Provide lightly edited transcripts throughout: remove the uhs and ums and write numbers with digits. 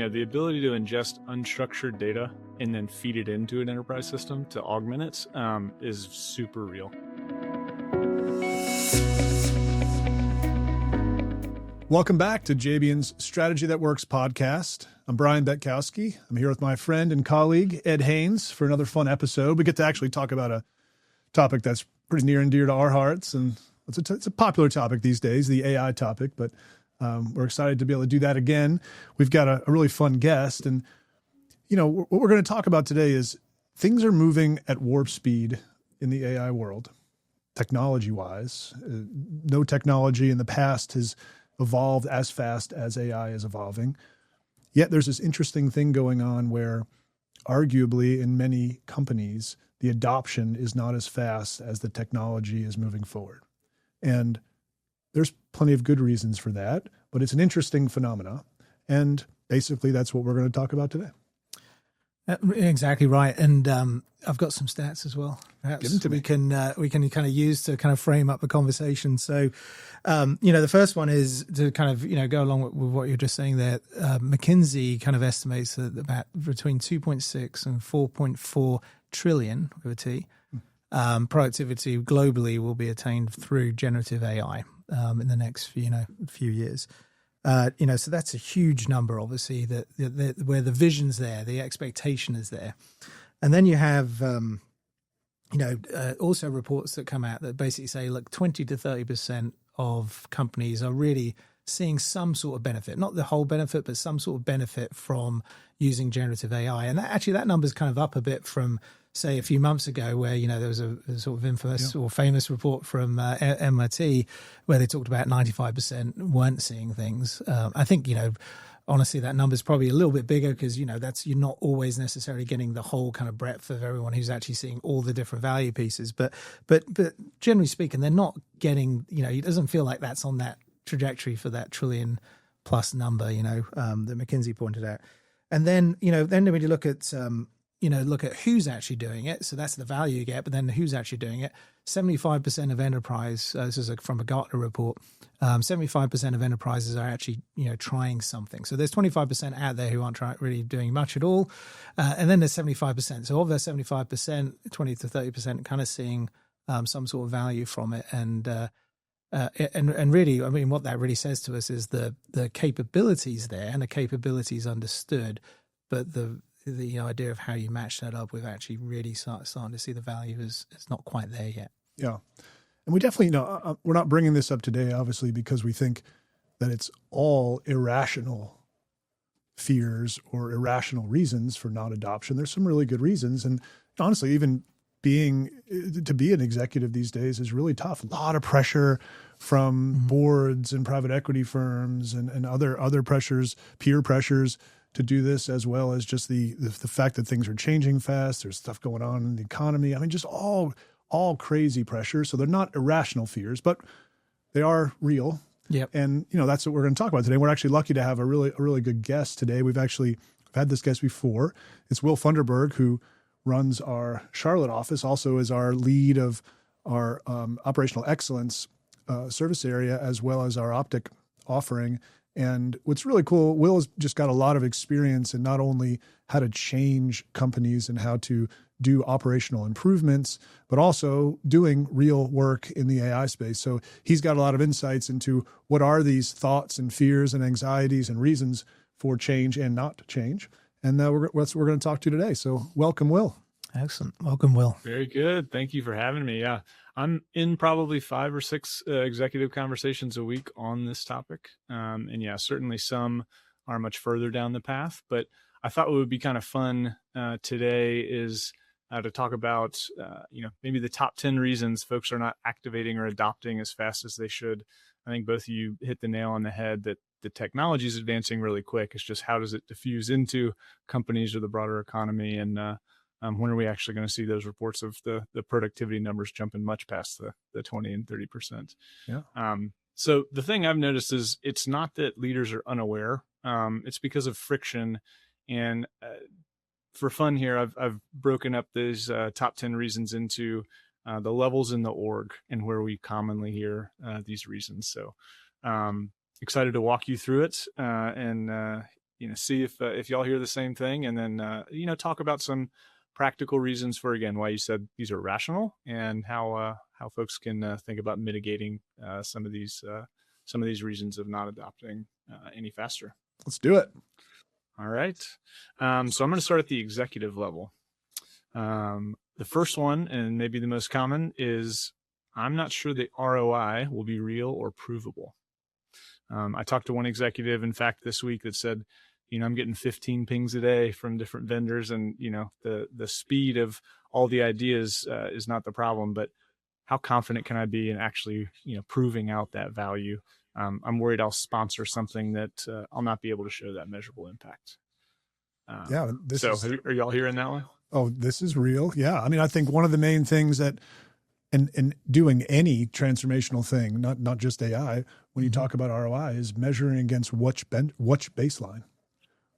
the ability to ingest unstructured data and then feed it into an enterprise system to augment it is super real. Welcome back to JBN's Strategy That Works podcast. I'm Brian Betkowski. I'm here with my friend and colleague, Ed Haines, for another fun episode. We get to actually talk about a topic that's pretty near and dear to our hearts, and it's a popular topic these days, the AI topic, but we're excited to be able to do that again. We've got a really fun guest, and what we're going to talk about today is things are moving at warp speed in the AI world, technology-wise. No technology in the past has evolved as fast as AI is evolving. Yet there's this interesting thing going on where arguably in many companies, the adoption is not as fast as the technology is moving forward. And there's plenty of good reasons for that, but it's an interesting phenomena. And basically that's what we're going to talk about today. Exactly right. And I've got some stats as well. Perhaps Give them to me. We can kind of use to kind of frame up the conversation. So, the first one is to kind of, go along with what you're just saying there. McKinsey kind of estimates that about between 2.6 and 4.4 trillion, with a T, productivity globally will be attained through generative AI in the next few years. So that's a huge number, obviously, that where the vision's there, the expectation is there. And then you have, also reports that come out that basically say, look, 20 to 30% of companies are really seeing some sort of benefit, not the whole benefit, but some sort of benefit from using generative AI. And that number's kind of up a bit from, say, a few months ago, where there was a sort of infamous or famous report from MIT where they talked about 95% weren't seeing things. I think honestly that number's probably a little bit bigger because that's, you're not always necessarily getting the whole kind of breadth of everyone who's actually seeing all the different value pieces. But generally speaking, they're not getting. It doesn't feel like that's on that trajectory for that trillion plus number. That McKinsey pointed out, and then when you look at look at who's actually doing it. So that's the value you get, but then who's actually doing it. 75% of enterprise, this is from a Gartner report, 75% of enterprises are actually, trying something. So there's 25% out there who aren't really doing much at all. And then there's 75%. So of that 75%, 20 to 30% kind of seeing some sort of value from it. And really, I mean, what that really says to us is the capabilities there and the capabilities understood, but the idea of how you match that up with actually really starting to see the value is not quite there yet. Yeah. And we definitely we're not bringing this up today, obviously, because we think that it's all irrational fears or irrational reasons for non-adoption. There's some really good reasons. And honestly, even to be an executive these days is really tough. A lot of pressure from boards and private equity firms and other pressures, peer pressures, to do this, as well as just the fact that things are changing fast. There's stuff going on in the economy. I mean, just all crazy pressure. So they're not irrational fears, but they are real. Yep. And that's what we're going to talk about today. We're actually lucky to have a really good guest today. We've had this guest before. It's Will Funderburg, who runs our Charlotte office, also is our lead of our operational excellence service area, as well as our optic offering. And what's really cool, Will has just got a lot of experience in not only how to change companies and how to do operational improvements, but also doing real work in the AI space. So he's got a lot of insights into what are these thoughts and fears and anxieties and reasons for change and not change. And that's what we're going to talk to today. So welcome, Will. Excellent. Welcome, Will. Very good. Thank you for having me. Yeah, I'm in probably 5 or 6 executive conversations a week on this topic. And yeah, certainly some are much further down the path, but I thought what would be kind of fun today is to talk about, maybe the top 10 reasons folks are not activating or adopting as fast as they should. I think both of you hit the nail on the head that the technology is advancing really quick. It's just how does it diffuse into companies or the broader economy? And when are we actually going to see those reports of the productivity numbers jumping much past the 20 and 30%? Yeah. So the thing I've noticed is it's not that leaders are unaware. It's because of friction. And for fun here, I've broken up these top 10 reasons into the levels in the org and where we commonly hear these reasons. So excited to walk you through it and see if y'all hear the same thing, and then talk about some practical reasons for, again, why you said these are rational, and how folks can think about mitigating some of these reasons of not adopting any faster. Let's do it. All right. So I'm going to start at the executive level. The first one, and maybe the most common, is I'm not sure the ROI will be real or provable. I talked to one executive, in fact, this week that said, I'm getting 15 pings a day from different vendors, and, the speed of all the ideas is not the problem, but how confident can I be in actually, proving out that value? I'm worried I'll sponsor something that I'll not be able to show that measurable impact. Are y'all hearing that one? Oh, this is real. Yeah. I mean, I think one of the main things that, in doing any transformational thing, not just AI, when you talk about ROI, is measuring against which baseline.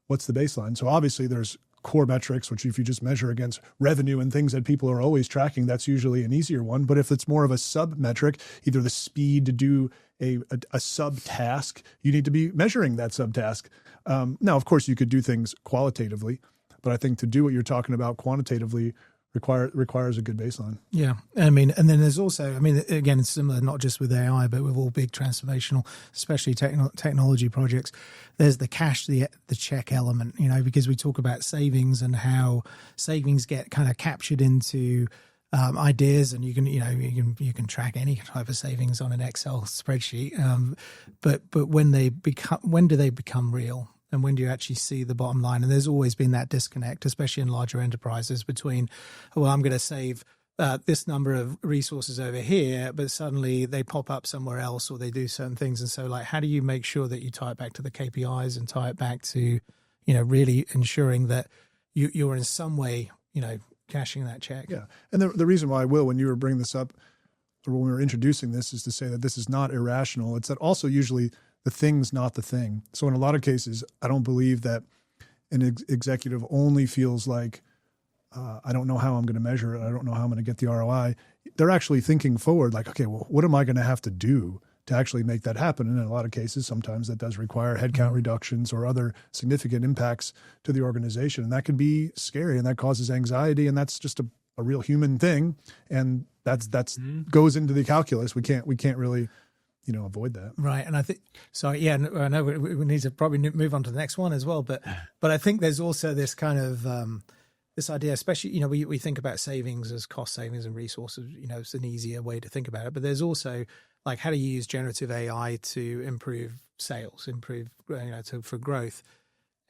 What's the baseline? So obviously there's core metrics, which if you just measure against revenue and things that people are always tracking, that's usually an easier one. But if it's more of a sub metric, either the speed to do a sub task, you need to be measuring that sub task. Now, of course, you could do things qualitatively, but I think to do what you're talking about quantitatively requires a good baseline. Yeah. I mean, and then there's also, again, it's similar, not just with AI, but with all big transformational, especially technology projects, there's the cash, the check element, because we talk about savings and how savings get kind of captured into ideas, and you can track any type of savings on an Excel spreadsheet. But when do they become real? And when do you actually see the bottom line? And there's always been that disconnect, especially in larger enterprises, between, well, I'm going to save this number of resources over here, but suddenly they pop up somewhere else, or they do certain things. And so, how do you make sure that you tie it back to the KPIs and tie it back to, really ensuring that you're in some way, cashing that check? Yeah. And the reason why, Will, when you were bringing this up, or when we were introducing this, is to say that this is not irrational. It's that also usually the thing's not the thing. So in a lot of cases, I don't believe that an executive only feels like, I don't know how I'm going to measure it. I don't know how I'm going to get the ROI. They're actually thinking forward, like, okay, well, what am I going to have to do to actually make that happen? And in a lot of cases, sometimes that does require headcount reductions or other significant impacts to the organization. And that can be scary, and that causes anxiety. And that's just a real human thing. And that's goes into the calculus. We can't really avoid that. Right. And I think, I know we need to probably move on to the next one as well, but I think there's also this kind of, this idea, especially, we think about savings as cost savings and resources, it's an easier way to think about it, but there's also how do you use generative AI to improve sales, for growth.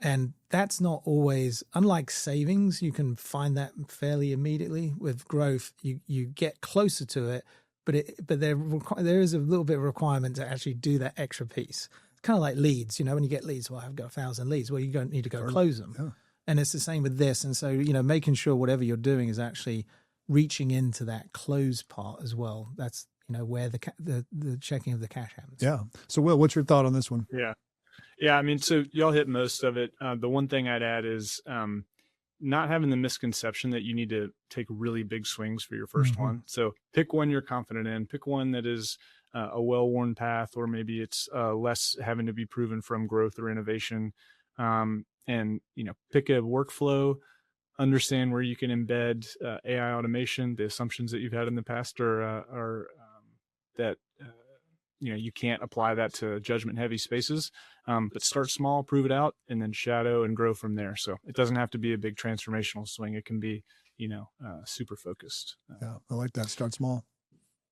And that's not always, unlike savings, you can find that fairly immediately. With growth, you get closer to it, but there is a little bit of requirement to actually do that extra piece. It's kind of like leads, when you get leads, well, I've got 1,000 leads. Well, you don't need to go close them. Yeah. And it's the same with this. And so, making sure whatever you're doing is actually reaching into that close part as well. That's, where the checking of the cash happens. Yeah. So, Will, what's your thought on this one? Yeah. Yeah. So y'all hit most of it. The one thing I'd add is, not having the misconception that you need to take really big swings for your first one. So pick one you're confident in, pick one that is a well-worn path, or maybe it's less having to be proven from growth or innovation. And, pick a workflow, understand where you can embed AI automation. The assumptions that you've had in the past are that, you can't apply that to judgment heavy spaces, but start small, prove it out, and then shadow and grow from there. So it doesn't have to be a big transformational swing. It can be, super focused. Yeah, I like that. Start small.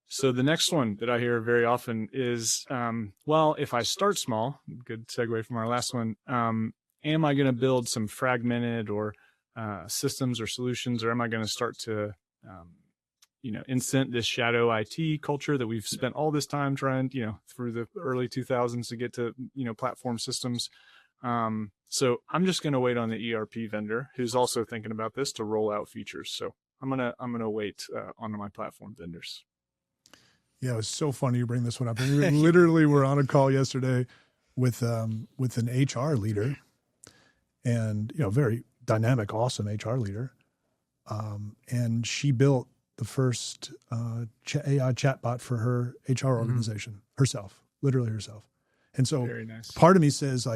So the next one that I hear very often is, if I start small, good segue from our last one, am I going to build some fragmented or systems or solutions, or am I going to start to, incent this shadow IT culture that we've spent all this time trying, through the early 2000s to get to, platform systems. So I'm just going to wait on the ERP vendor who's also thinking about this to roll out features. So I'm going to wait on my platform vendors. Yeah, it was so funny you bring this one up. We literally were on a call yesterday with an HR leader, and very dynamic, awesome HR leader. And she built the first AI chatbot for her HR organization herself, literally herself. And so Very nice. Part of me says,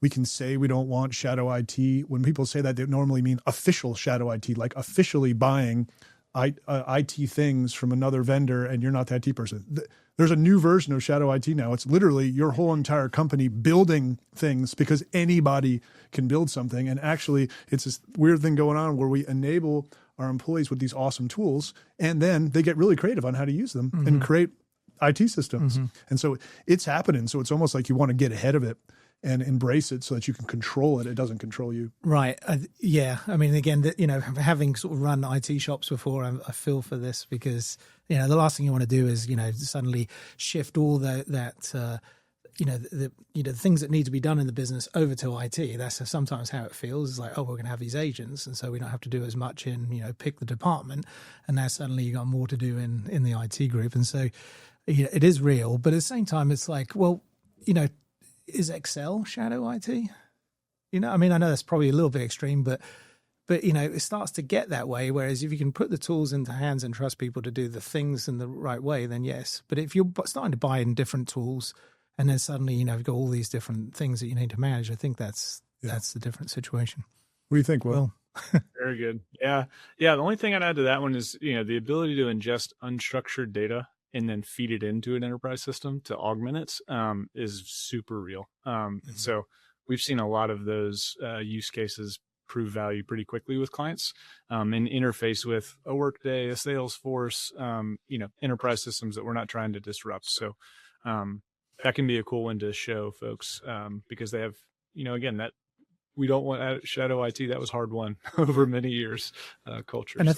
We can say we don't want shadow IT. When people say that, they normally mean official shadow IT, like officially buying IT things from another vendor, and you're not the IT person. There's a new version of shadow IT now. It's literally your whole entire company building things because anybody can build something. And actually, it's this weird thing going on where we enable our employees with these awesome tools, and then they get really creative on how to use them and create IT systems. And so it's happening. So it's almost like you want to get ahead of it and embrace it so that you can control it. It doesn't control you. Right. Yeah. I mean, again, having sort of run IT shops before, I feel for this because, the last thing you want to do is, suddenly shift all the things that need to be done in the business over to IT. That's sometimes how it feels. It's like, oh, we're going to have these agents, and so we don't have to do as much in, pick the department. And now suddenly you got more to do in the IT group. And so, it is real. But at the same time, it's like, well, is Excel shadow IT? I mean, I know that's probably a little bit extreme, but it starts to get that way. Whereas if you can put the tools into hands and trust people to do the things in the right way, then yes. But if you're starting to buy in different tools, and then suddenly you've got all these different things that you need to manage, I think that's the different situation. What do you think, Will? Very good. Yeah. The only thing I'd add to that one is the ability to ingest unstructured data and then feed it into an enterprise system to augment it is super real. So we've seen a lot of those use cases prove value pretty quickly with clients and interface with a Workday, a Salesforce, enterprise systems that we're not trying to disrupt. So that can be a cool one to show folks because they have, again, that we don't want shadow IT. That was hard won over many years culture. And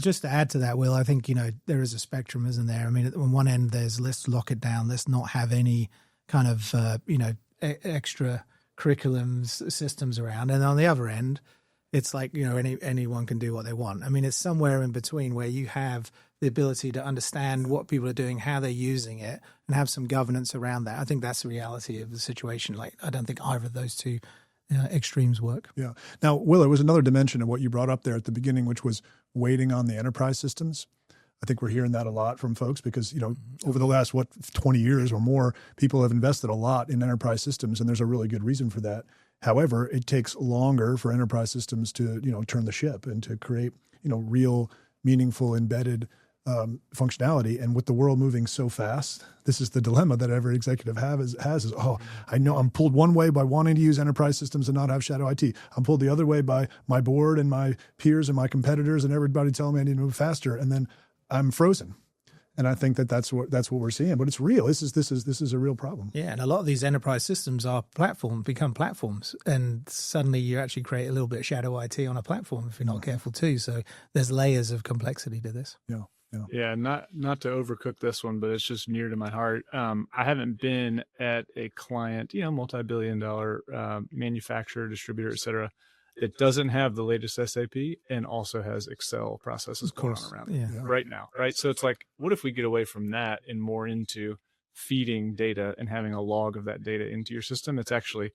just to add to that, Will, I think, there is a spectrum, isn't there? I mean, on one end, there's let's lock it down. Let's not have any kind of, extra curriculums systems around. And on the other end, it's like, anyone can do what they want. I mean, it's somewhere in between where you have the ability to understand what people are doing, how they're using it, and have some governance around that. I think that's the reality of the situation. Like, I don't think either of those two extremes work. Yeah. Now, Will, there was another dimension of what you brought up there at the beginning, which was waiting on the enterprise systems. I think we're hearing that a lot from folks because, over the last, 20 years or more, people have invested a lot in enterprise systems, and there's a really good reason for that. However, it takes longer for enterprise systems to, turn the ship and to create, real, meaningful, embedded functionality. And with the world moving so fast, this is the dilemma that every executive has is, I know I'm pulled one way by wanting to use enterprise systems and not have shadow IT. I'm pulled the other way by my board and my peers and my competitors and everybody telling me I need to move faster. And then I'm frozen. And I think that's what we're seeing, but it's real. This is a real problem. Yeah, and a lot of these enterprise systems become platforms, and suddenly you actually create a little bit of shadow IT on a platform if you're not careful too. So there's layers of complexity to this. Yeah, not to overcook this one, but it's just near to my heart. I haven't been at a client, multi-billion-dollar manufacturer, distributor, et cetera, that doesn't have the latest SAP and also has Excel processes going on around it right now, right? So it's like, what if we get away from that and more into feeding data and having a log of that data into your system? It's actually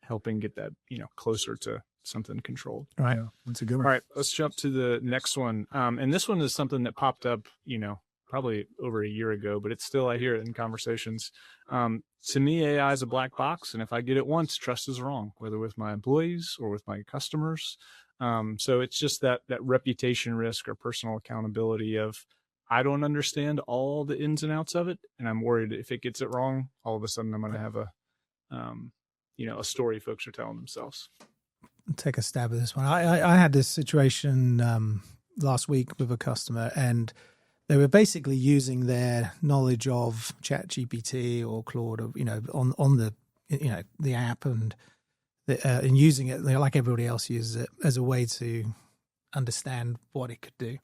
helping get that, closer to something controlled. Right. Yeah, that's a good one. All right, let's jump to the next one. And this one is something that popped up, probably over a year ago, but it's still, I hear it in conversations. To me, AI is a black box. And if I get it once, trust is wrong, whether with my employees or with my customers. So it's just that reputation risk or personal accountability of, I don't understand all the ins and outs of it. And I'm worried if it gets it wrong, all of a sudden I'm going to have a story folks are telling themselves. Take a stab at this one. I had this situation last week with a customer, and they were basically using their knowledge of ChatGPT or Claude, on the app and using it like everybody else uses it as a way to understand what it could do.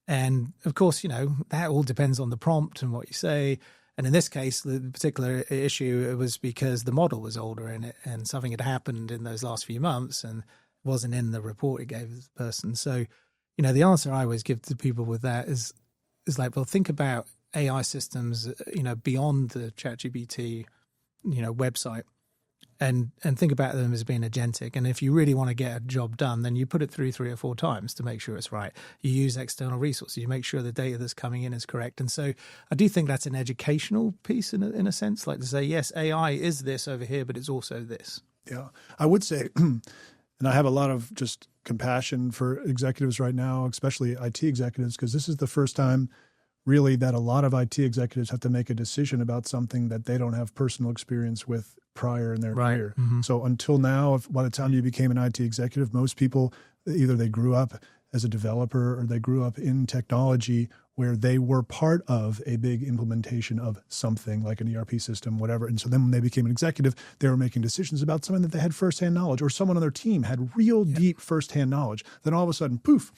And of course, that all depends on the prompt and what you say. And in this case, the particular issue, it was because the model was older in it and something had happened in those last few months and wasn't in the report it gave the person. So, the answer I always give to people with that is like, well, think about AI systems, beyond the ChatGPT, website, and think about them as being agentic. And if you really want to get a job done, then you put it through 3 or 4 times to make sure it's right. You use external resources. You make sure the data that's coming in is correct. And so I do think that's an educational piece in a sense, like to say, yes, AI is this over here, but it's also this. Yeah, I would say, and I have a lot of just compassion for executives right now, especially IT executives, because this is the first time really that a lot of IT executives have to make a decision about something that they don't have personal experience with prior in their career. Mm-hmm. So until now, by the time you became an IT executive, most people, either they grew up as a developer or they grew up in technology where they were part of a big implementation of something like an ERP system, whatever. And so then when they became an executive, they were making decisions about something that they had firsthand knowledge, or someone on their team had real deep firsthand knowledge. Then all of a sudden, poof,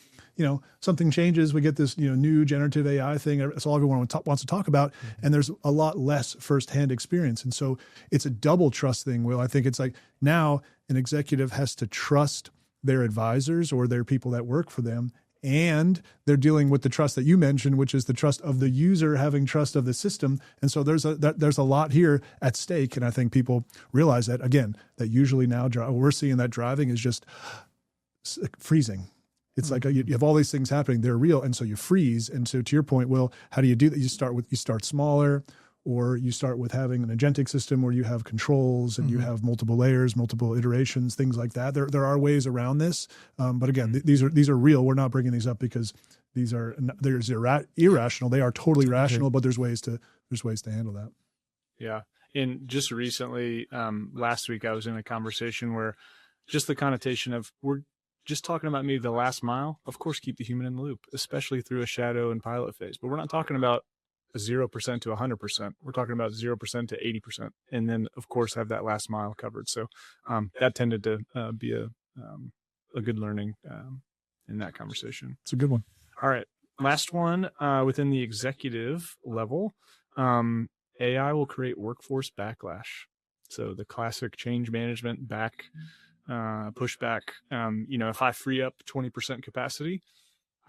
something changes. We get this, new generative AI thing. That's all everyone wants to talk about. Mm-hmm. And there's a lot less firsthand experience. And so it's a double trust thing, Will. I think it's like now an executive has to trust their advisors or their people that work for them. And they're dealing with the trust that you mentioned, which is the trust of the user having trust of the system. And so there's a lot here at stake. And I think people realize that, again, that usually now we're seeing that driving is just freezing. It's like you have all these things happening. They're real. And so you freeze. And so to your point, Will, how do you do that? You start smaller, or you start with having an agentic system where you have controls and you have multiple layers, multiple iterations, things like that. There are ways around this. But again, these are real. We're not bringing these up because they're irrational. They are totally rational, but there's ways to handle that. Yeah. And just recently, last week, I was in a conversation where just the connotation of we're just talking about maybe the last mile. Of course, keep the human in the loop, especially through a shadow and pilot phase. But we're not talking about 0% to 100%. We're talking about 0% to 80%. And then, of course, have that last mile covered. So that tended to be a good learning in that conversation. It's a good one. All right. Last one within the executive level, AI will create workforce backlash. So the classic change management pushback. If I free up 20% capacity,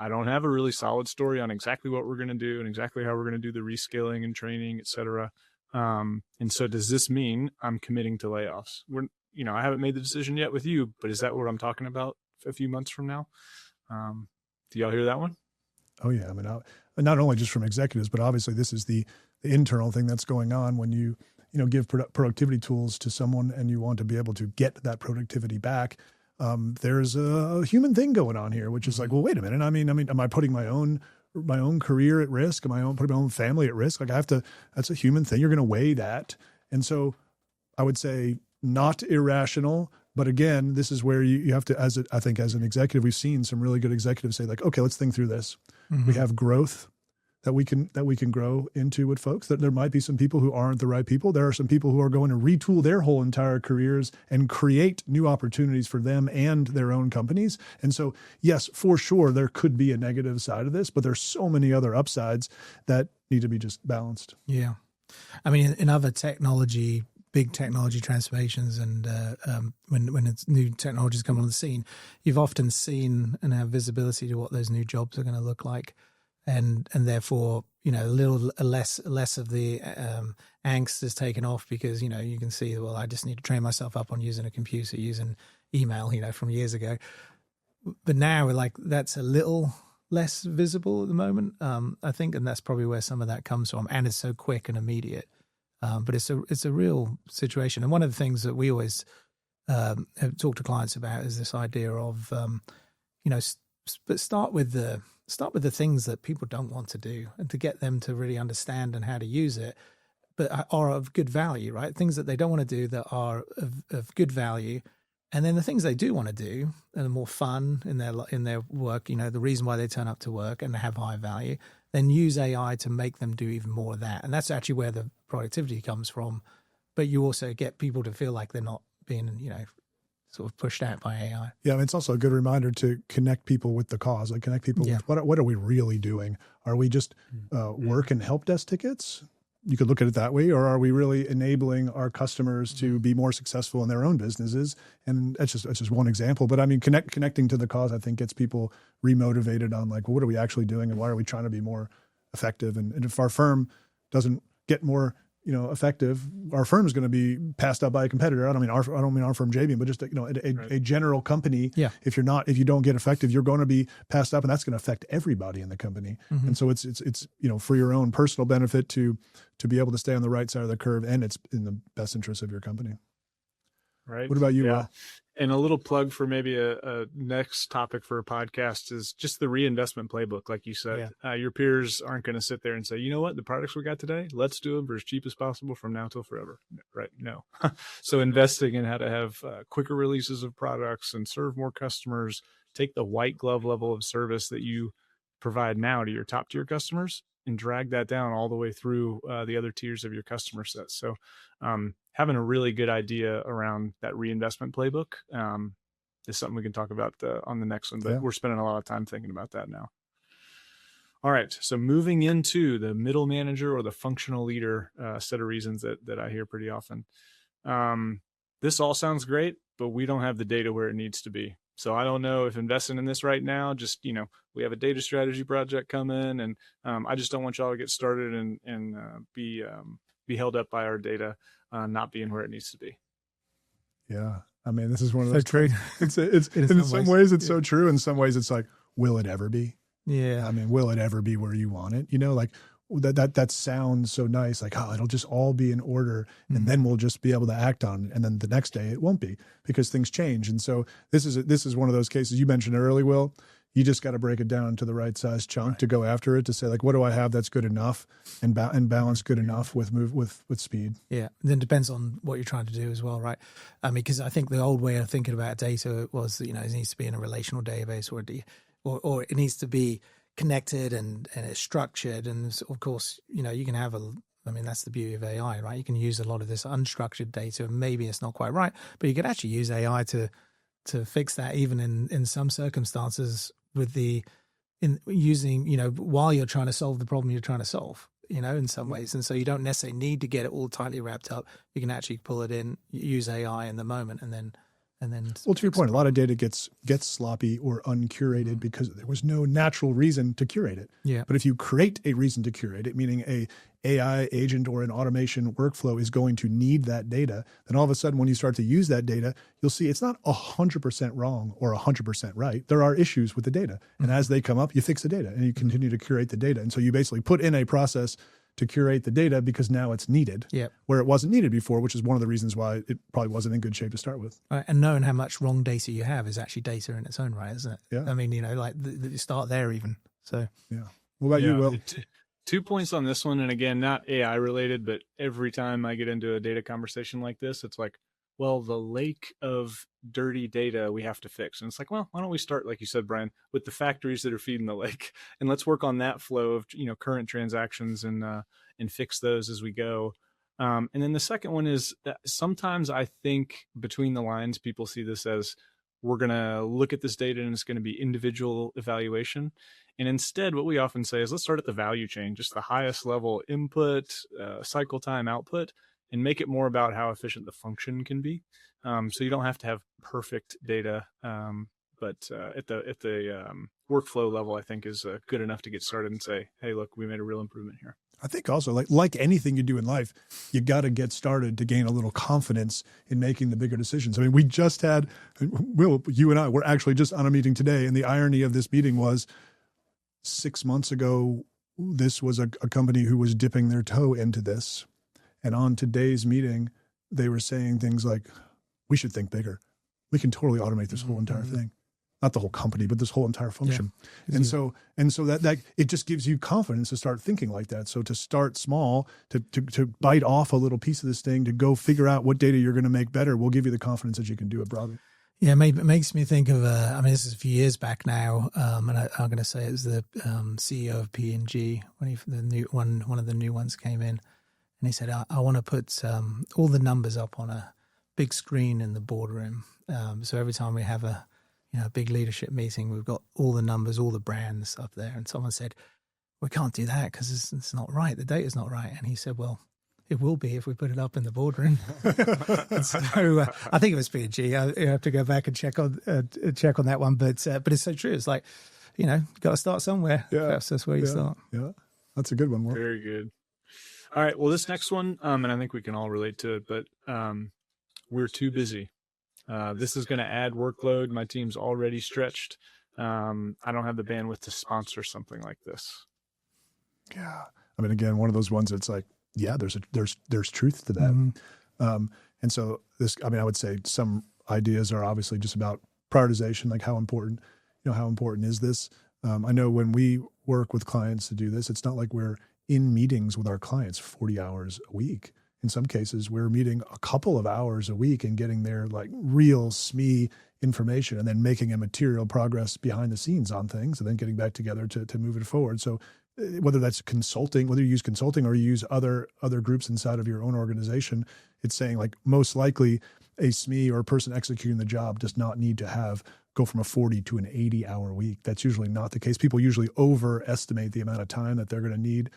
I don't have a really solid story on exactly what we're going to do and exactly how we're going to do the reskilling and training, et cetera. And so does this mean I'm committing to layoffs? I haven't made the decision yet with you, but is that what I'm talking about a few months from now? Do y'all hear that one? Oh yeah. I mean, not only just from executives, but obviously this is the internal thing that's going on when you give productivity tools to someone and you want to be able to get that productivity back. There's a human thing going on here, which is like, well, wait a minute. I mean, am I putting my own career at risk? Am I putting my own family at risk? Like that's a human thing. You're going to weigh that. And so I would say not irrational, but again, this is where you have to, I think as an executive, we've seen some really good executives say like, okay, let's think through this. Mm-hmm. We have growth that we can grow into with folks. That there might be some people who aren't the right people. There are some people who are going to retool their whole entire careers and create new opportunities for them and their own companies. And so, yes, for sure, there could be a negative side of this, but there's so many other upsides that need to be just balanced. Yeah. I mean, in other big technology transformations and when it's new technologies come on the scene, you've often seen and have visibility to what those new jobs are going to look like. And therefore, a little less of the angst is taken off because, you can see, well, I just need to train myself up on using a computer, using email, from years ago. But now, like, that's a little less visible at the moment, I think, and that's probably where some of that comes from. And it's so quick and immediate. But it's a real situation. And one of the things that we always have talked to clients about is this idea of, start with the things that people don't want to do and to get them to really understand and how to use it, but are of good value, right? Things that they don't want to do that are of good value. And then the things they do want to do and are more fun in their work, the reason why they turn up to work and have high value, then use AI to make them do even more of that. And that's actually where the productivity comes from. But you also get people to feel like they're not being, sort of pushed out by AI. Yeah, I mean, it's also a good reminder to connect people with the cause, like connect people with what are we really doing? Are we just work and help desk tickets? You could look at it that way, or are we really enabling our customers to be more successful in their own businesses? And that's just one example. But I mean, connecting to the cause, I think, gets people remotivated on like, well, what are we actually doing, and why are we trying to be more effective? And if our firm doesn't get more effective, our firm is going to be passed up by a competitor. I don't mean our firm, JB, but just a general company. Yeah. If you don't get effective, you're going to be passed up, and that's going to affect everybody in the company. Mm-hmm. And so it's for your own personal benefit to be able to stay on the right side of the curve, and it's in the best interest of your company. right? What about you, Yeah. Will? And a little plug for maybe a next topic for a podcast is just the reinvestment playbook. Like you said, your peers aren't going to sit there and say, you know what, the products we got today, let's do them for as cheap as possible from now till forever. Right? No. So investing in how to have quicker releases of products and serve more customers, take the white glove level of service that you provide now to your top tier customers and drag that down all the way through the other tiers of your customer set. So having a really good idea around that reinvestment playbook is something we can talk about on the next one, but we're spending a lot of time thinking about that now. All right. So moving into the middle manager or the functional leader set of reasons that I hear pretty often. This all sounds great, but we don't have the data where it needs to be. So I don't know if investing in this right now, just, we have a data strategy project coming, and I just don't want y'all to get started and be held up by our data not being where it needs to be. Yeah. I mean, this is one of those. So true. It's in some ways it's so true. In some ways it's like, will it ever be? Yeah. I mean, will it ever be where you want it? Like that sounds so nice. Like, it'll just all be in order, and then we'll just be able to act on it. And then the next day it won't be, because things change. And so this is one of those cases you mentioned early, Will. You just got to break it down to the right size chunk to go after it, to say, like, what do I have that's good enough and balance good enough with speed. Yeah. And then it depends on what you're trying to do as well, right? I mean, because I think the old way of thinking about data was that, it needs to be in a relational database, or it needs to be connected and it's structured. And of course, you can have that's the beauty of AI, right? You can use a lot of this unstructured data, and maybe it's not quite right, but you could actually use AI to fix that, even in some circumstances, using, while you're trying to solve the problem you're trying to solve, in some ways. And so you don't necessarily need to get it all tightly wrapped up. You can actually pull it in, use AI in the moment, and then. Well, to your point, a lot of data gets sloppy or uncurated because there was no natural reason to curate it. Yeah. But if you create a reason to curate it, meaning a AI agent or an automation workflow is going to need that data, then all of a sudden when you start to use that data, you'll see it's not 100% wrong or 100% right. There are issues with the data. And as they come up, you fix the data and you continue to curate the data. And so you basically put in a process to curate the data because now it's needed, where it wasn't needed before, which is one of the reasons why it probably wasn't in good shape to start with. Right. And knowing how much wrong data you have is actually data in its own right, isn't it? Yeah. I mean, like you start there even. So yeah. What about you, Will? 2 points on this one. And again, not AI related, but every time I get into a data conversation like this, it's like, well, the lake of dirty data we have to fix. And it's like, well, why don't we start, like you said, Brian, with the factories that are feeding the lake, and let's work on that flow of, current transactions and fix those as we go. And then the second one is that sometimes I think between the lines, people see this as, we're going to look at this data and it's going to be individual evaluation. And instead, what we often say is, let's start at the value chain, just the highest level input, cycle time, output, and make it more about how efficient the function can be. So you don't have to have perfect data, but at the workflow level, I think is good enough to get started and say, hey, look, we made a real improvement here. I think also, like anything you do in life, you got to get started to gain a little confidence in making the bigger decisions. I mean, we just had, Will, you and I were actually just on a meeting today, and the irony of this meeting was 6 months ago, this was a company who was dipping their toe into this. And on today's meeting, they were saying things like, we should think bigger. We can totally automate this whole entire thing. Not the whole company, but this whole entire function. Yeah. And so that it just gives you confidence to start thinking like that. So to start small, to bite off a little piece of this thing, to go figure out what data you're going to make better, will give you the confidence that you can do it broadly. Yeah, it makes me think of, this is a few years back now, and I'm going to say it was the CEO of P&G, when one of the new ones came in, and he said, I want to put all the numbers up on a big screen in the boardroom. So every time we have a big leadership meeting, we've got all the numbers, all the brands up there. And someone said, we can't do that because it's not right. The data's not right. And he said, well, it will be if we put it up in the boardroom. And so I think it was P&G. I have to go back and check on that one. But it's so true. It's like, got to start somewhere. Yeah. Perhaps that's where you start. Yeah, that's a good one. Very good. All right. Well, this next one, and I think we can all relate to it, but we're too busy. This is going to add workload. My team's already stretched. I don't have the bandwidth to sponsor something like this. Yeah. I mean, again, one of those ones that's like, yeah, there's truth to that. Mm-hmm. And so this, I mean, I would say some ideas are obviously just about prioritization, like how important is this? I know when we work with clients to do this, it's not like we're in meetings with our clients 40 hours a week. In some cases, we're meeting a couple of hours a week and getting their like real SME information and then making a material progress behind the scenes on things and then getting back together to move it forward. So whether that's consulting, whether you use consulting or you use other groups inside of your own organization, it's saying like most likely a SME or a person executing the job does not need to go from a 40 to an 80-hour week. That's usually not the case. People usually overestimate the amount of time that they're going to need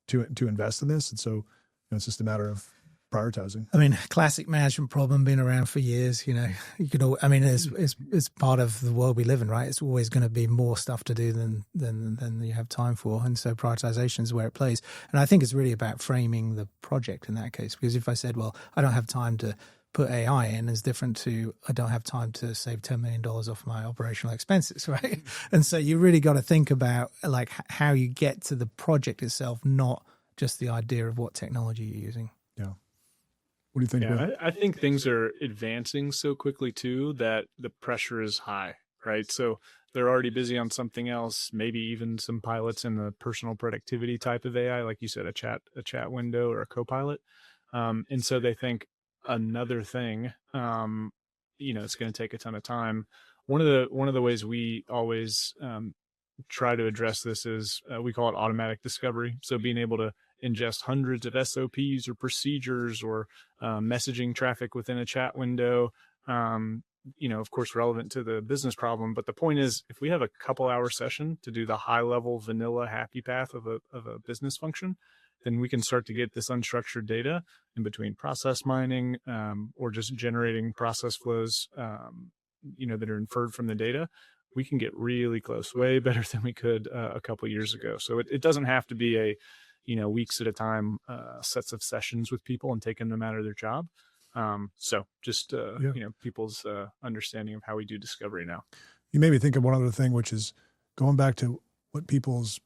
to invest in this. And so it's just a matter of prioritizing. I mean, classic management problem, been around for years. You could all, I mean, it's part of the world we live in, right? It's always going to be more stuff to do than you have time for. And so prioritization is where it plays. And I think it's really about framing the project in that case, because if I said, well, I don't have time to put AI in, is different to I don't have time to save $10 million off my operational expenses, right? And so you really got to think about like how you get to the project itself, not just the idea of what technology you're using. Yeah. What do you think? Yeah, I think things are advancing so quickly too that the pressure is high, right? So they're already busy on something else, maybe even some pilots in the personal productivity type of AI, like you said, a chat window or a co-pilot. And so they think another thing, it's going to take a ton of time. One of the ways we always try to address this is we call it automatic discovery. So being able to ingest hundreds of SOPs or procedures or messaging traffic within a chat window, of course, relevant to the business problem. But the point is, if we have a couple hour session to do the high level vanilla happy path of a business function, then we can start to get this unstructured data in between process mining or just generating process flows, that are inferred from the data. We can get really close, way better than we could a couple of years ago. So it doesn't have to be a weeks at a time, sets of sessions with people and taking them out of their job. So just, people's understanding of how we do discovery now. You made me think of one other thing, which is going back to what people's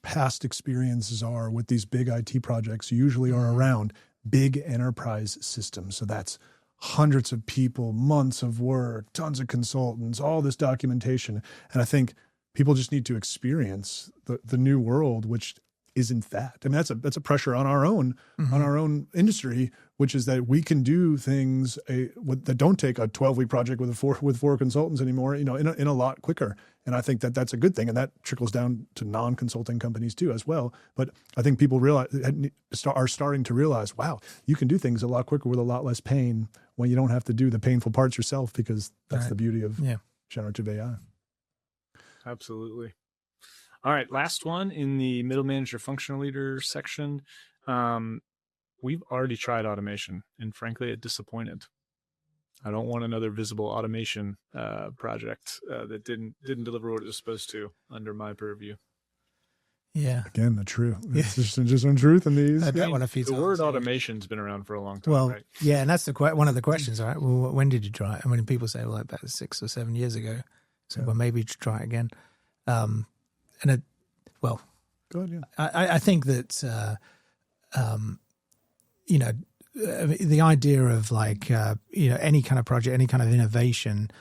past experiences are with these big IT projects usually are around big enterprise systems. So that's hundreds of people, months of work, tons of consultants, all this documentation. And I think people just need to experience the new world, which isn't that. I mean, that's a pressure on our own industry, which is that we can do things that don't take a 12-week project with four consultants anymore, in a lot quicker. And I think that that's a good thing, and that trickles down to non-consulting companies too as well. But I think people are starting to realize, wow, you can do things a lot quicker with a lot less pain when you don't have to do the painful parts yourself, because that's the beauty of generative AI. Absolutely. All right, last one in the middle manager functional leader section. We've already tried automation, and frankly, it disappointed. I don't want another visible automation project that didn't deliver what it was supposed to under my purview. Yeah. Again, the truth. It's just some truth in these. The word automation's been around for a long time. Well, right? Yeah, and that's one of the questions, right? Well, when did you try it? I mean, people say, well, about 6 or 7 years ago. So, well, maybe you should try it again. Go ahead, yeah. I think that, the idea of like, any kind of project, any kind of innovation,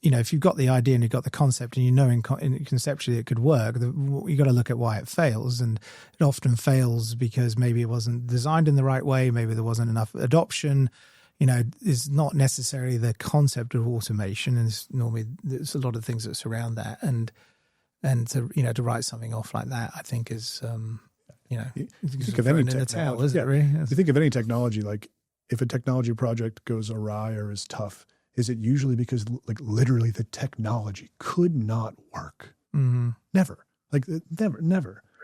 if you've got the idea and you've got the concept and conceptually it could work, you got to look at why it fails. And it often fails because maybe it wasn't designed in the right way. Maybe there wasn't enough adoption. It's not necessarily the concept of automation. And there's a lot of things that surround that. And to write something off like that, I think is, you think of any technology, is it really? Yes. You think of any technology, like if a technology project goes awry or is tough, is it usually because like literally the technology could not work? Mm-hmm. Never. Right.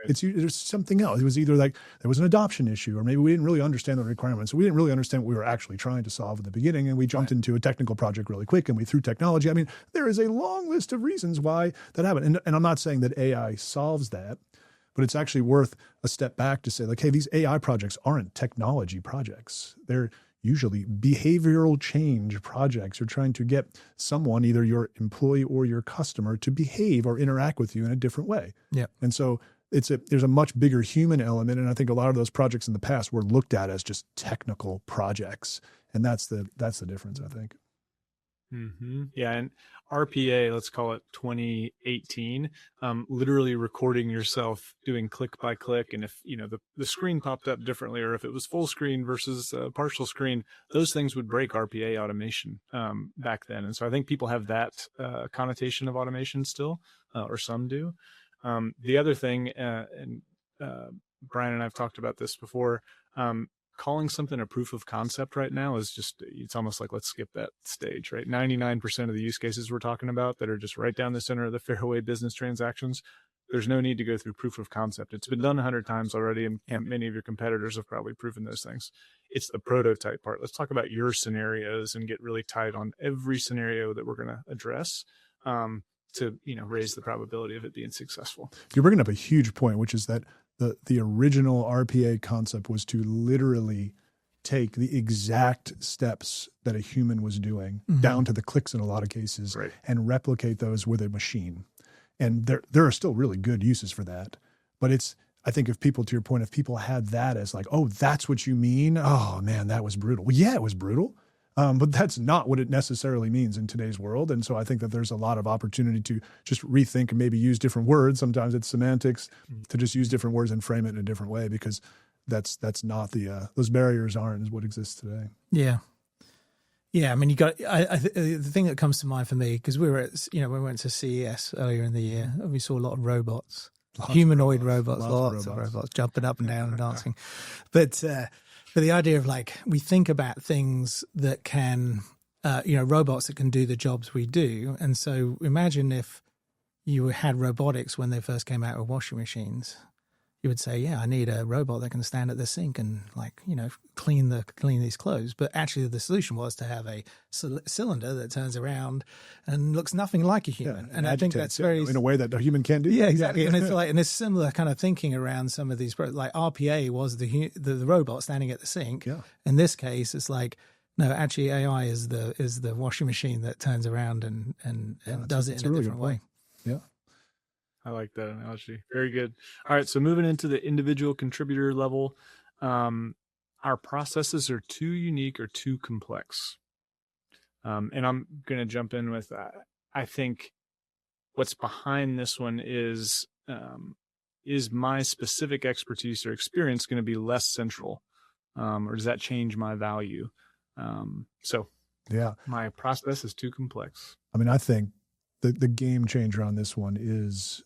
There's something else. It was either like there was an adoption issue, or maybe we didn't really understand the requirements. So we didn't really understand what we were actually trying to solve in the beginning, and we jumped into a technical project really quick, and we threw technology. I mean, there is a long list of reasons why that happened. And I'm not saying that AI solves that, but it's actually worth a step back to say, like, hey, these AI projects aren't technology projects. They're usually behavioral change projects. You're trying to get someone, either your employee or your customer, to behave or interact with you in a different way. Yeah. And so there's a much bigger human element. And I think a lot of those projects in the past were looked at as just technical projects. And that's the difference, I think. Mm-hmm. Yeah. And RPA, let's call it 2018, literally recording yourself doing click by click. And if, the screen popped up differently, or if it was full screen versus partial screen, those things would break RPA automation back then. And so I think people have that connotation of automation still, or some do. The other thing, and Brian and I've talked about this before, calling something a proof of concept right now is just, it's almost like, let's skip that stage, right? 99% of the use cases we're talking about that are just right down the center of the fairway business transactions, there's no need to go through proof of concept. It's been done 100 times already, and many of your competitors have probably proven those things. It's the prototype part. Let's talk about your scenarios and get really tight on every scenario that we're going to address to raise the probability of it being successful. You're bringing up a huge point, which is that the original RPA concept was to literally take the exact steps that a human was doing, down to the clicks in a lot of cases, right, and replicate those with a machine. And there are still really good uses for that. But I think if people, to your point, if people had that as like, oh, that's what you mean? Oh, man, that was brutal. Well, yeah, it was brutal. But that's not what it necessarily means in today's world. And so I think that there's a lot of opportunity to just rethink and maybe use different words. Sometimes it's semantics, to just use different words and frame it in a different way, because that's not those barriers aren't what exists today. Yeah. Yeah. I mean, the thing that comes to mind for me, because we went to CES earlier in the year, and we saw a lot of robots, humanoid robots, lots of robots jumping up and down and dancing. But the idea of we think about things that can, robots that can do the jobs we do. And so imagine if you had robotics when they first came out with washing machines. You would say, yeah, I need a robot that can stand at the sink and clean these clothes. But actually the solution was to have a cylinder that turns around and looks nothing like a human. Yeah, and I think that's very in a way that a human can do. Yeah, exactly. And it's similar kind of thinking around some of these, like RPA was the robot standing at the sink. Yeah. In this case, it's like, no, actually AI is the washing machine that turns around and does it in a different way. Yeah. I like that analogy. Very good. All right. So moving into the individual contributor level, our processes are too unique or too complex. And I'm going to jump in with, I think what's behind this one is my specific expertise or experience going to be less central? Or does that change my value? Yeah, my process is too complex. I mean, I think the game changer on this one is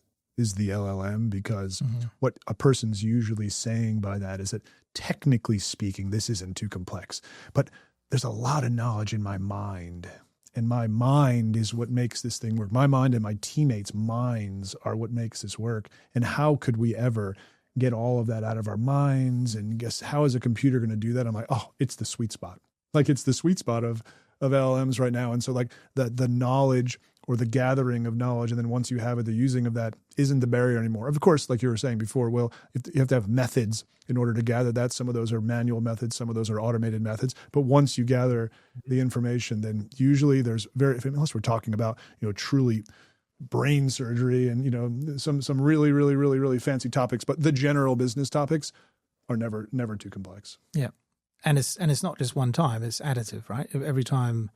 the LLM, because what a person's usually saying by that is that technically speaking, this isn't too complex, but there's a lot of knowledge in my mind, and my mind is what makes this thing work. My mind and my teammates' minds are what makes this work. And how could we ever get all of that out of our minds? And guess how is a computer going to do that? I'm like, oh, it's the sweet spot. It's the sweet spot of LLMs right now. And so the knowledge or the gathering of knowledge, and then once you have it, the using of that isn't the barrier anymore. Of course, like you were saying before, Will, you have to have methods in order to gather that. Some of those are manual methods, some of those are automated methods. But once you gather the information, then usually there's unless we're talking about, truly brain surgery and, some really, really, really, really fancy topics, but the general business topics are never too complex. Yeah. And it's not just one time, it's additive, right? Every time,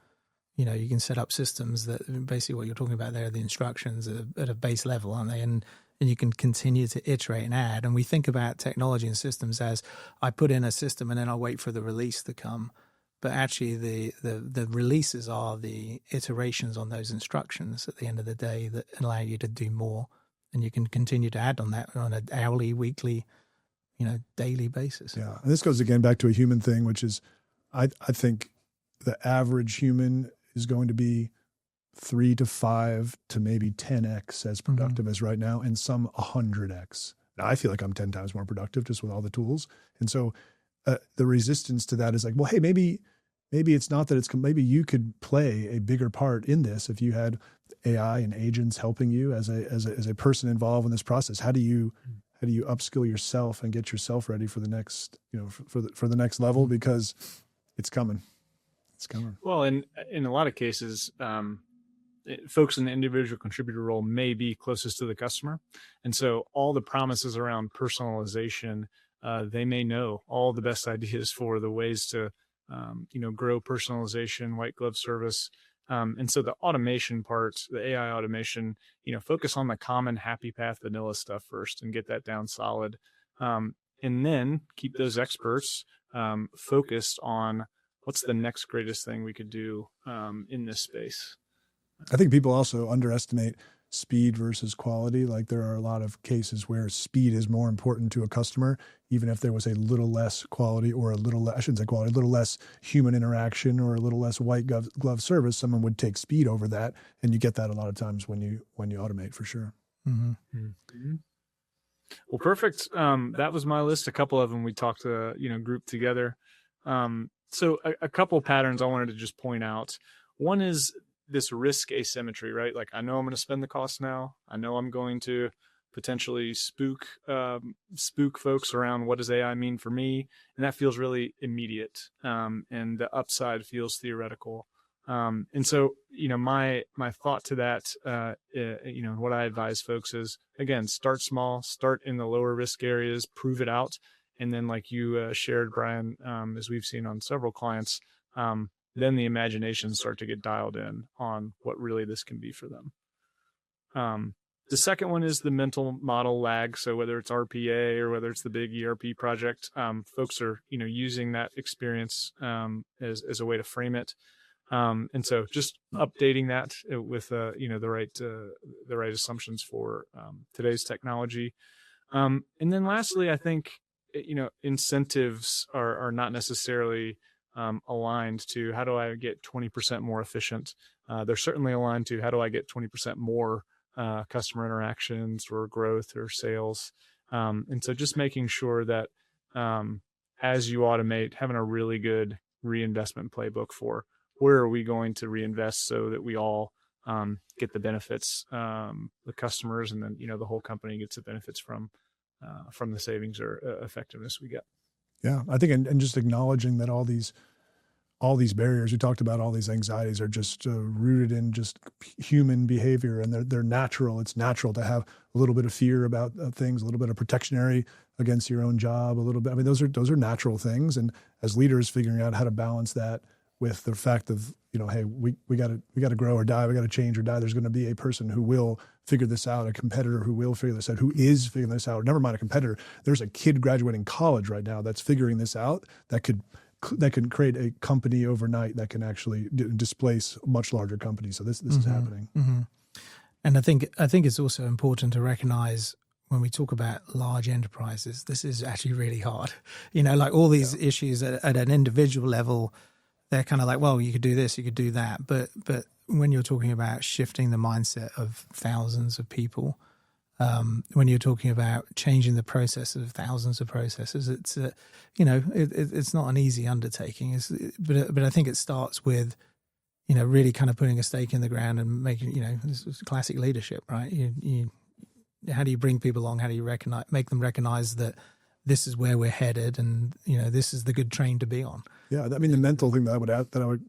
you can set up systems that basically what you're talking about there, the instructions are at a base level, aren't they? And you can continue to iterate and add. And we think about technology and systems as I put in a system and then I'll wait for the release to come. But actually the releases are the iterations on those instructions at the end of the day that allow you to do more. And you can continue to add on that on an hourly, weekly, daily basis. Yeah. And this goes again back to a human thing, which is I think the average human is going to be 3 to 5 to maybe 10x as productive as right now, and some 100x. Now, I feel like I'm 10 times more productive just with all the tools. And so the resistance to that is like, well, hey, maybe it's not that maybe you could play a bigger part in this if you had AI and agents helping you as a person involved in this process. How do you upskill yourself and get yourself ready for the next, for the next level? Because it's coming. It's coming. Well, in a lot of cases, folks in the individual contributor role may be closest to the customer. And so all the promises around personalization, they may know all the best ideas for the ways to, grow personalization, white glove service. And so the automation part, the AI automation, focus on the common happy path vanilla stuff first and get that down solid. And then keep those experts focused on what's the next greatest thing we could do in this space. I think people also underestimate speed versus quality. Like there are a lot of cases where speed is more important to a customer, even if there was a little less quality or a little, I shouldn't say quality, a little less human interaction or a little less white glove service, someone would take speed over that. And you get that a lot of times when you automate, for sure. Mm-hmm. Mm-hmm. Well, perfect. That was my list. A couple of them we talked, grouped together. So a couple patterns I wanted to just point out. One is this risk asymmetry, right? Like I know I'm going to spend the cost now. I know I'm going to potentially spook folks around what does AI mean for me, and that feels really immediate. And the upside feels theoretical. And so, my thought to that, what I advise folks is, again, start small, start in the lower risk areas, prove it out. And then like you shared, Brian, as we've seen on several clients, then the imaginations start to get dialed in on what really this can be for them. The second one is the mental model lag. So whether it's RPA or whether it's the big ERP project, folks are, using that experience as a way to frame it. And so just updating that with, the right assumptions for today's technology. And then lastly, I think, incentives are not necessarily aligned to how do I get 20% more efficient. They're certainly aligned to how do I get 20% more customer interactions or growth or sales. And so just making sure that as you automate, having a really good reinvestment playbook for where are we going to reinvest so that we all get the benefits, the customers, and then, the whole company gets the benefits from the savings or effectiveness we get. Yeah, I think, and just acknowledging that all these barriers we talked about, all these anxieties are just rooted in just human behavior, and they're natural. It's natural to have a little bit of fear about things, a little bit of protectionary against your own job, a little bit. I mean, those are natural things, and as leaders, figuring out how to balance that with the fact of, hey, we got to grow or die, we got to change or die. There's going to be a person who will figure this out, a competitor who will figure this out, who is figuring this out. Never mind a competitor. There's a kid graduating college right now that's figuring this out that can create a company overnight that can actually displace much larger companies. So this is happening. Mm-hmm. And I think it's also important to recognize when we talk about large enterprises, this is actually really hard. Like all these issues at an individual level, they're kind of like, well, you could do this, you could do that. But when you're talking about shifting the mindset of thousands of people, when you're talking about changing the process of thousands of processes, it's it's not an easy undertaking. But I think it starts with really kind of putting a stake in the ground and making this is classic leadership, right? How do you bring people along? How do you make them recognize that this is where we're headed, and this is the good train to be on. Yeah, I mean, the mental thing that I would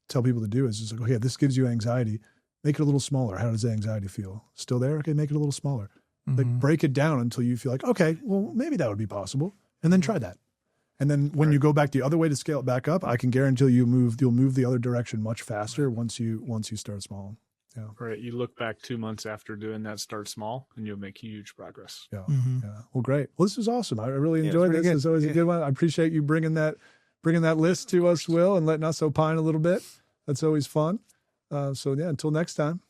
tell people to do is just like, okay, this gives you anxiety. Make it a little smaller. How does the anxiety feel? Still there? Okay, make it a little smaller. Mm-hmm. Like break it down until you feel like, okay, well, maybe that would be possible, and then try that. And then when you go back the other way to scale it back up, I can guarantee you'll move the other direction much faster once you start small. Yeah. Right. You look back 2 months after doing that, start small, and you'll make huge progress. Yeah. Mm-hmm. Yeah. Well, great. Well, this was awesome. I really enjoyed this. It's always a good one. I appreciate you bringing that list to us, Will, and letting us opine a little bit. That's always fun. So yeah, until next time.